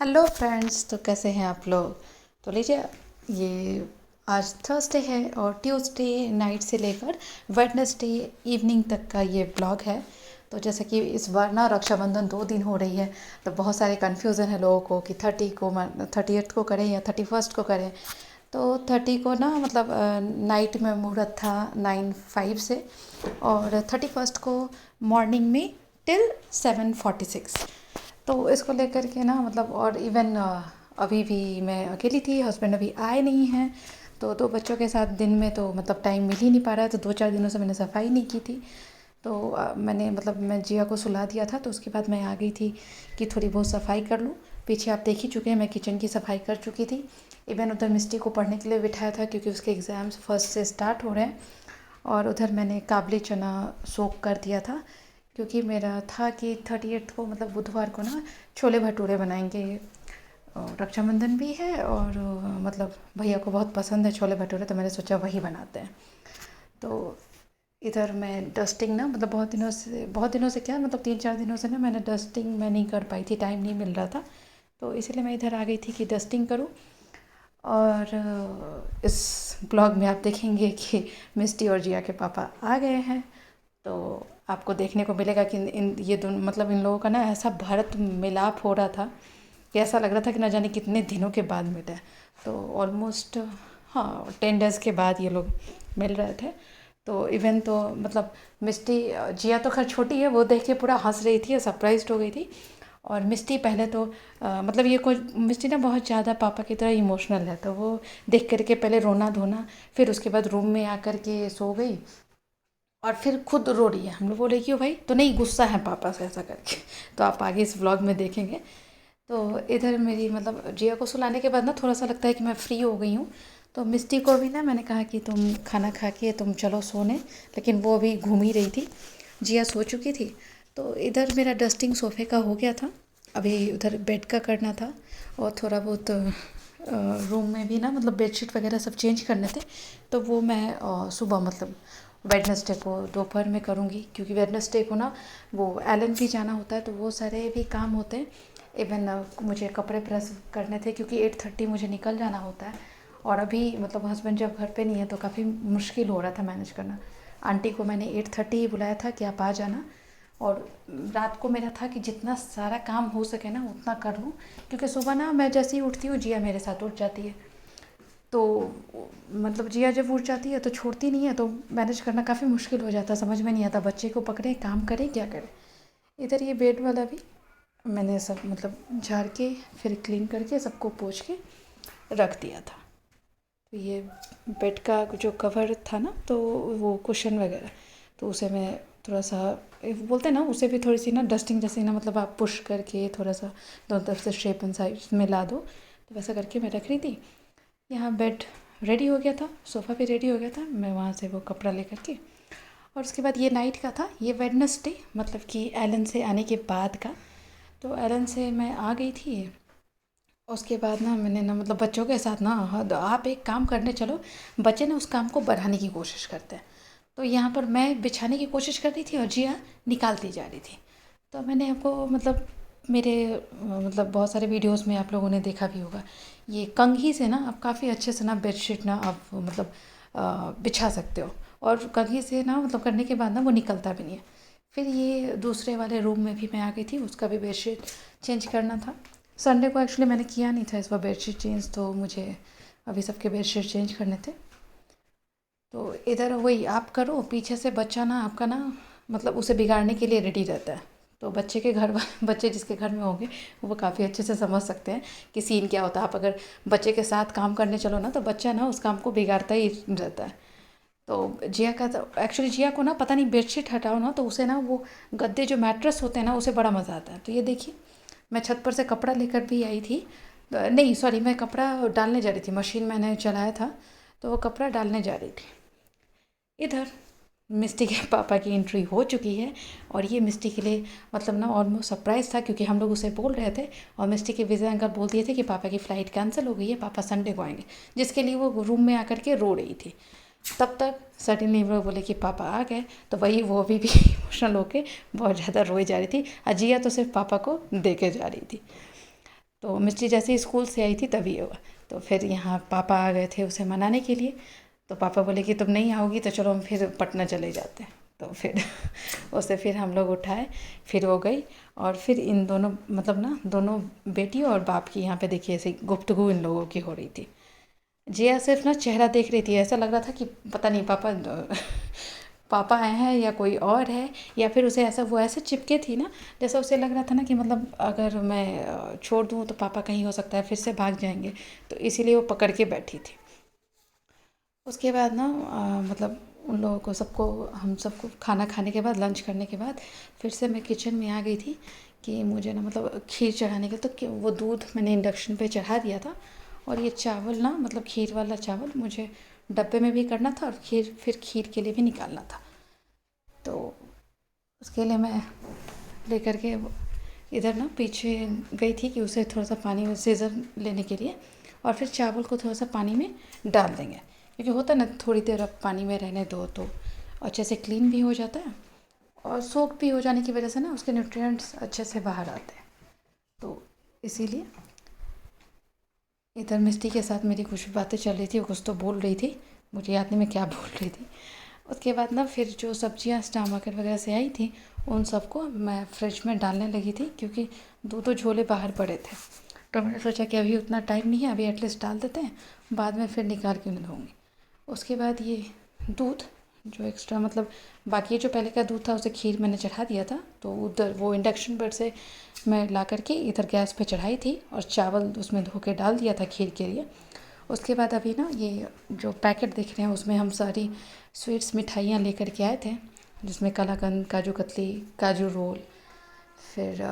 Hello friends, तो कैसे हैं आप लोग। तो लीजिए, ये आज थर्सडे है और ट्यूसडे नाइट से लेकर वेडनेसडे इवनिंग तक का ये ब्लॉग है। तो जैसे कि इस बार ना रक्षाबंधन 2 दिन हो रही है, तो बहुत सारे कन्फ्यूज़न है लोगों को कि 30th को करें या 31st को करें। तो 30 को ना मतलब नाइट में मुहूर्त था 9:05 से, और 31st को मॉर्निंग में टिल 7:46। तो इसको लेकर के ना मतलब, और इवन अभी भी मैं अकेली थी, हस्बैंड अभी आए नहीं हैं। तो 2 बच्चों के साथ दिन में तो मतलब टाइम मिल ही नहीं पा रहा है। तो 2-4 दिनों से मैंने सफाई नहीं की थी। तो मैंने मतलब मैं जिया को सुला दिया था, तो उसके बाद मैं आ गई थी कि थोड़ी बहुत सफाई कर लूँ। पीछे आप देख ही चुके हैं, मैं किचन की सफाई कर चुकी थी। इवन उधर मिस्टी को पढ़ने के लिए बिठाया था क्योंकि उसके एग्ज़ाम्स फर्स्ट से स्टार्ट हो रहे हैं। और उधर मैंने काबली चना सोक कर दिया था क्योंकि मेरा था कि 30th को मतलब बुधवार को ना छोले भटूरे बनाएंगे। रक्षाबंधन भी है और मतलब भैया को बहुत पसंद है छोले भटूरे, तो मैंने सोचा वही बनाते हैं। तो इधर मैं डस्टिंग ना मतलब बहुत दिनों से क्या मतलब 3-4 दिनों से ना मैंने डस्टिंग मैं नहीं कर पाई थी, टाइम नहीं मिल रहा था। तो इसीलिए मैं इधर आ गई थी कि डस्टिंग करूँ। और इस ब्लॉग में आप देखेंगे कि मिस्टी और जिया के पापा आ गए हैं। तो आपको देखने को मिलेगा कि इन ये दोनों मतलब इन लोगों का ना ऐसा भारत मिलाप हो रहा था कि ऐसा लग रहा था कि ना जाने कितने दिनों के बाद मिले। तो ऑलमोस्ट हाँ 10 डेज़ के बाद ये लोग मिल रहे थे। तो इवन तो मतलब मिस्टी जिया तो खैर छोटी है, वो देख के पूरा हंस रही थी और सरप्राइज्ड हो गई थी। और मिस्टी पहले तो मतलब ये कोई मिस्टी ना बहुत ज़्यादा पापा की तरह इमोशनल है, तो वो देख करके पहले रोना धोना, फिर उसके बाद रूम में आकर के सो गई और फिर खुद रो रही है। हम लोग बोले क्यों भाई, तो नहीं गुस्सा है पापा से ऐसा करके। तो आप आगे इस व्लॉग में देखेंगे। तो इधर मेरी मतलब जिया को सुलाने के बाद ना थोड़ा सा लगता है कि मैं फ्री हो गई हूँ। तो मिस्टी को भी ना मैंने कहा कि तुम खाना खा के तुम चलो सोने, लेकिन वो अभी घूम ही रही थी। जिया सो चुकी थी। तो इधर मेरा डस्टिंग सोफ़े का हो गया था, अभी उधर बेड का करना था। और थोड़ा बहुत रूम में भी ना मतलब बेडशीट वगैरह सब चेंज करने थे। तो वो मैं सुबह मतलब वेडनेसडे को दोपहर में करूँगी, क्योंकि वेडनेसडे को ना वो एलन भी जाना होता है, तो वो सारे भी काम होते हैं। इवन मुझे कपड़े प्रेस करने थे क्योंकि 8:30 मुझे निकल जाना होता है। और अभी मतलब हस्बैंड जब घर पे नहीं है तो काफ़ी मुश्किल हो रहा था मैनेज करना। आंटी को मैंने 8:30 ही बुलाया था कि आप आ जाना। और रात को मेरा था कि जितना सारा काम हो सके ना उतना कर लूँ, क्योंकि सुबह ना मैं जैसे ही उठती हूँ जिया मेरे साथ उठ जाती है। तो मतलब जिया जब उठ जाती है तो छोड़ती नहीं है, तो मैनेज करना काफ़ी मुश्किल हो जाता है, समझ में नहीं आता बच्चे को पकड़े काम करें क्या करें। इधर ये बेड वाला भी मैंने सब मतलब झाड़ के फिर क्लीन करके सबको पोंछ के रख दिया था। तो ये बेड का जो कवर था ना, तो वो कुशन वगैरह, तो उसे मैं थोड़ा सा बोलते हैं ना, उसे भी थोड़ी सी ना डस्टिंग जैसे ना मतलब आप पुश करके थोड़ा सा दोनों तरफ से शेप एंड साइज में ला दो, तो वैसा करके मैं रख रही थी। यहाँ बेड रेडी हो गया था, सोफ़ा भी रेडी हो गया था, मैं वहाँ से वो कपड़ा लेकर के। और उसके बाद ये नाइट का था, ये वेडनेसडे मतलब कि एलन से आने के बाद का। तो एलन से मैं आ गई थी। उसके बाद ना मैंने ना मतलब बच्चों के साथ ना आप एक काम करने चलो, बच्चे ना उस काम को बढ़ाने की कोशिश करते हैं। तो यहाँ पर मैं बिछाने की कोशिश कर रही थी और जिया निकालती जा रही थी। तो मैंने आपको मतलब मेरे मतलब बहुत सारे वीडियोस में आप लोगों ने देखा भी होगा, ये कंघी से ना आप काफ़ी अच्छे से ना बेडशीट ना आप मतलब बिछा सकते हो। और कंघी से ना मतलब करने के बाद ना वो निकलता भी नहीं है। फिर ये दूसरे वाले रूम में भी मैं आ गई थी, उसका भी बेडशीट चेंज करना था। संडे को एक्चुअली मैंने किया नहीं था इस बार बेडशीट चेंज, तो मुझे अभी सबके बेडशीट चेंज करने थे। तो इधर वही आप करो, पीछे से बच्चा ना आपका ना मतलब उसे बिगाड़ने के लिए रेडी रहता है। तो बच्चे के घर बच्चे जिसके घर में होंगे वो काफ़ी अच्छे से समझ सकते हैं कि सीन क्या होता है। आप अगर बच्चे के साथ काम करने चलो ना, तो बच्चा ना उस काम को बिगाड़ता ही रहता है। तो जिया का तो एक्चुअली जिया को ना पता नहीं बेडशीट हटाओ ना तो उसे ना वो गद्दे जो मैट्रेस होते हैं ना उसे बड़ा मज़ा आता है। तो ये देखिए, मैं छत पर से कपड़ा लेकर भी आई थी। नहीं सॉरी, मैं कपड़ा डालने जा रही थी, मशीन मैंने चलाया था, तो वो कपड़ा डालने जा रही थी। इधर मिस्टी के पापा की एंट्री हो चुकी है। और ये मिस्टी के लिए मतलब ना ऑलमोस्ट सरप्राइज़ था, क्योंकि हम लोग उसे बोल रहे थे और मिस्टी के विजय अंकल बोल दिए थे कि पापा की फ़्लाइट कैंसिल हो गई है, पापा संडे को आएंगे, जिसके लिए वो रूम में आकर के रो रही थी। तब तक सडनली हम लोग बोले कि पापा आ गए, तो वही वो अभी भी इमोशनल होके बहुत ज़्यादा रोई जा रही थी। अजिया तो सिर्फ पापा को देखे जा रही थी। तो मिस्टी जैसे ही स्कूल से आई थी तभी हुआ। तो फिर यहाँ पापा आ गए थे उसे मनाने के लिए। तो पापा बोले कि तुम नहीं आओगी तो चलो हम फिर पटना चले जाते हैं। तो फिर उसे फिर हम लोग उठाए, फिर वो गई। और फिर इन दोनों मतलब ना दोनों बेटी और बाप की यहाँ पे देखिए ऐसी गुफ्तगू इन लोगों की हो रही थी। जिया सिर्फ ना चेहरा देख रही थी, ऐसा लग रहा था कि पता नहीं पापा पापा आए हैं या कोई और है, या फिर उसे ऐसा वो ऐसे चिपके थी ना, जैसा उसे लग रहा था ना कि मतलब अगर मैं छोड़ दूँ तो पापा कहीं हो सकता है फिर से भाग जाएंगे, तो इसीलिए वो पकड़ के बैठी थी। उसके बाद ना मतलब उन लोगों को सबको हम सबको खाना खाने के बाद लंच करने के बाद फिर से मैं किचन में आ गई थी कि मुझे ना मतलब खीर चढ़ाने के, तो वो दूध मैंने इंडक्शन पे चढ़ा दिया था और ये चावल ना मतलब खीर वाला चावल मुझे डब्बे में भी करना था और फिर खीर के लिए भी निकालना था। तो उसके लिए मैं लेकर के इधर ना पीछे गई थी कि उसे थोड़ा सा पानी में सीज़र लेने के लिए, और फिर चावल को थोड़ा सा पानी में डाल देंगे, क्योंकि होता है ना थोड़ी देर अब पानी में रहने दो तो अच्छे से क्लीन भी हो जाता है और सोख भी हो जाने की वजह से ना उसके न्यूट्रिएंट्स अच्छे से बाहर आते हैं। तो इसीलिए इधर मिस्टी के साथ मेरी कुछ बातें चल रही थी, वो कुछ तो बोल रही थी, मुझे याद नहीं मैं क्या बोल रही थी। उसके बाद ना फिर जो सब्जियां स्टार मार्केट वगैरह से आई थी उन सबको मैं फ्रिज में डालने लगी थी, क्योंकि दो झोले बाहर पड़े थे। तो मैंने सोचा कि अभी उतना टाइम नहीं है, अभी एटलीस्ट डाल देते हैं, बाद में फिर निकाल के उन्हें धोंगी। उसके बाद ये दूध जो एक्स्ट्रा मतलब बाकी जो पहले का दूध था उसे खीर मैंने चढ़ा दिया था, तो उधर वो इंडक्शन पर से मैं ला करके इधर गैस पे चढ़ाई थी और चावल उसमें धो के डाल दिया था खीर के लिए। उसके बाद अभी ना ये जो पैकेट देख रहे हैं उसमें हम सारी स्वीट्स मिठाइयाँ लेकर के आए थे, जिसमें कलाकंद, काजू कतली, काजू रोल, फिर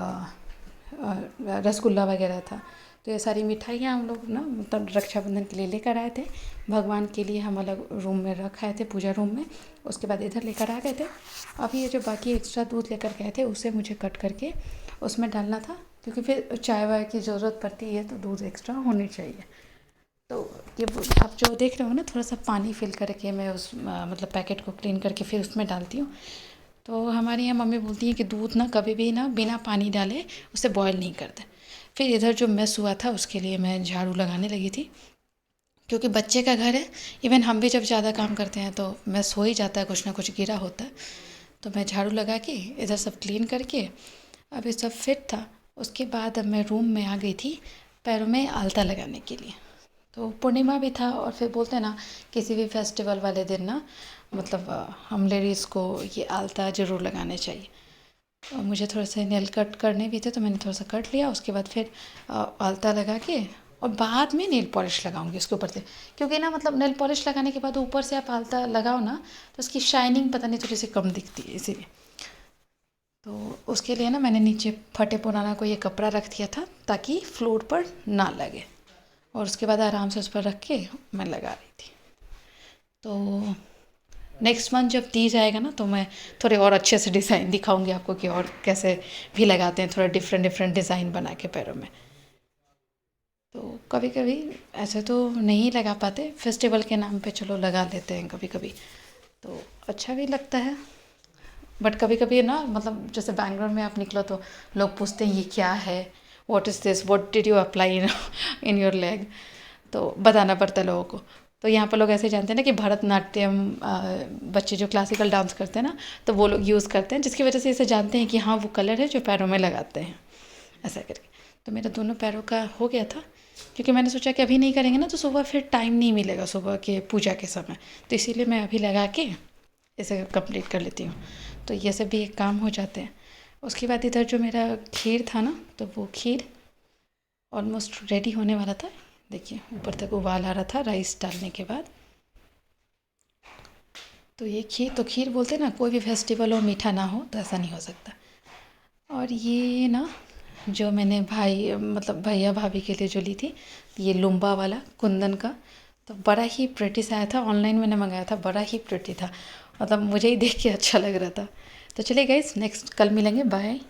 रसगुल्ला वगैरह था। तो ये सारी मिठाइयाँ हम लोग ना मतलब रक्षाबंधन के लिए लेकर आए थे। भगवान के लिए हम अलग रूम में रखाए थे, पूजा रूम में। उसके बाद इधर लेकर आ गए थे। अभी ये जो बाकी एक्स्ट्रा दूध लेकर गए थे उसे मुझे कट करके उसमें डालना था, क्योंकि फिर चाय वाय की ज़रूरत पड़ती है तो दूध एक्स्ट्रा होनी चाहिए। तो ये आप जो देख रहे हो ना थोड़ा सा पानी फिल करके मैं उस मतलब पैकेट को क्लीन करके फिर उसमें डालती हूँ। तो हमारे यहाँ मम्मी बोलती है कि दूध ना कभी भी ना बिना पानी डाले उसे बॉयल नहीं करते। फिर इधर जो मेस हुआ था उसके लिए मैं झाड़ू लगाने लगी थी, क्योंकि बच्चे का घर है। इवन हम भी जब ज़्यादा काम करते हैं तो मेस हो ही जाता है, कुछ ना कुछ गिरा होता है। तो मैं झाड़ू लगा के इधर सब क्लीन करके अब ये सब फिट था। उसके बाद अब मैं रूम में आ गई थी पैरों में आलता लगाने के लिए। तो पूर्णिमा भी था और फिर बोलते हैं ना किसी भी फेस्टिवल वाले दिन ना मतलब हम लेडीज़ को ये आलता ज़रूर लगाने चाहिए। और मुझे थोड़ा सा नेल कट करने भी थे तो मैंने थोड़ा सा कट लिया। उसके बाद फिर आलता लगा के और बाद में नेल पॉलिश लगाऊंगी उसके ऊपर से, क्योंकि ना मतलब नेल पॉलिश लगाने के बाद ऊपर से आप आलता लगाओ ना तो उसकी शाइनिंग पता नहीं थोड़ी सी कम दिखती है, इसीलिए। तो उसके लिए ना मैंने नीचे फटे पुराना को ये कपड़ा रख दिया था ताकि फ्लोर पर ना लगे, और उसके बाद आराम से उस पर रख के मैं लगा रही थी। तो नेक्स्ट मंथ जब तीज आएगा ना तो मैं थोड़े और अच्छे से डिज़ाइन दिखाऊंगी आपको कि और कैसे भी लगाते हैं, थोड़ा डिफरेंट डिफरेंट डिज़ाइन बना के पैरों में। तो कभी कभी ऐसे तो नहीं लगा पाते, फेस्टिवल के नाम पे चलो लगा लेते हैं कभी कभी, तो अच्छा भी लगता है। बट कभी कभी ना मतलब जैसे बैंगलोर में आप निकलो तो लोग पूछते हैं ये क्या है, what is this, what did you apply in your leg, तो बताना पड़ता है लोगों को। तो यहाँ पर लोग ऐसे जानते हैं ना कि भरतनाट्यम बच्चे जो क्लासिकल डांस करते हैं ना तो वो लोग यूज़ करते हैं, जिसकी वजह से इसे जानते हैं कि हाँ वो कलर है जो पैरों में लगाते हैं, ऐसा करके। तो मेरा दोनों पैरों का हो गया था, क्योंकि मैंने सोचा कि अभी नहीं करेंगे ना तो सुबह फिर टाइम नहीं मिलेगा सुबह के पूजा के समय, तो इसीलिए मैं अभी लगा के इसे कंप्लीट कर लेती हूँ। तो ये सब भी एक काम हो जाते हैं। उसके बाद इधर जो मेरा खीर था ना तो वो खीर ऑलमोस्ट रेडी होने वाला था। देखिए ऊपर तक उबाल आ रहा था राइस डालने के बाद। तो ये खीर बोलते हैं ना, कोई भी फेस्टिवल हो मीठा ना हो तो ऐसा नहीं हो सकता। और ये ना जो मैंने भाई मतलब भैया भाभी के लिए जो ली थी, ये लुम्बा वाला कुंदन का, तो बड़ा ही प्रिटी सा आया था, ऑनलाइन मैंने मंगाया था, बड़ा ही प्रिटी था, मतलब मुझे ही देख के अच्छा लग रहा था। तो चलिए गाइस नेक्स्ट कल मिलेंगे, बाय।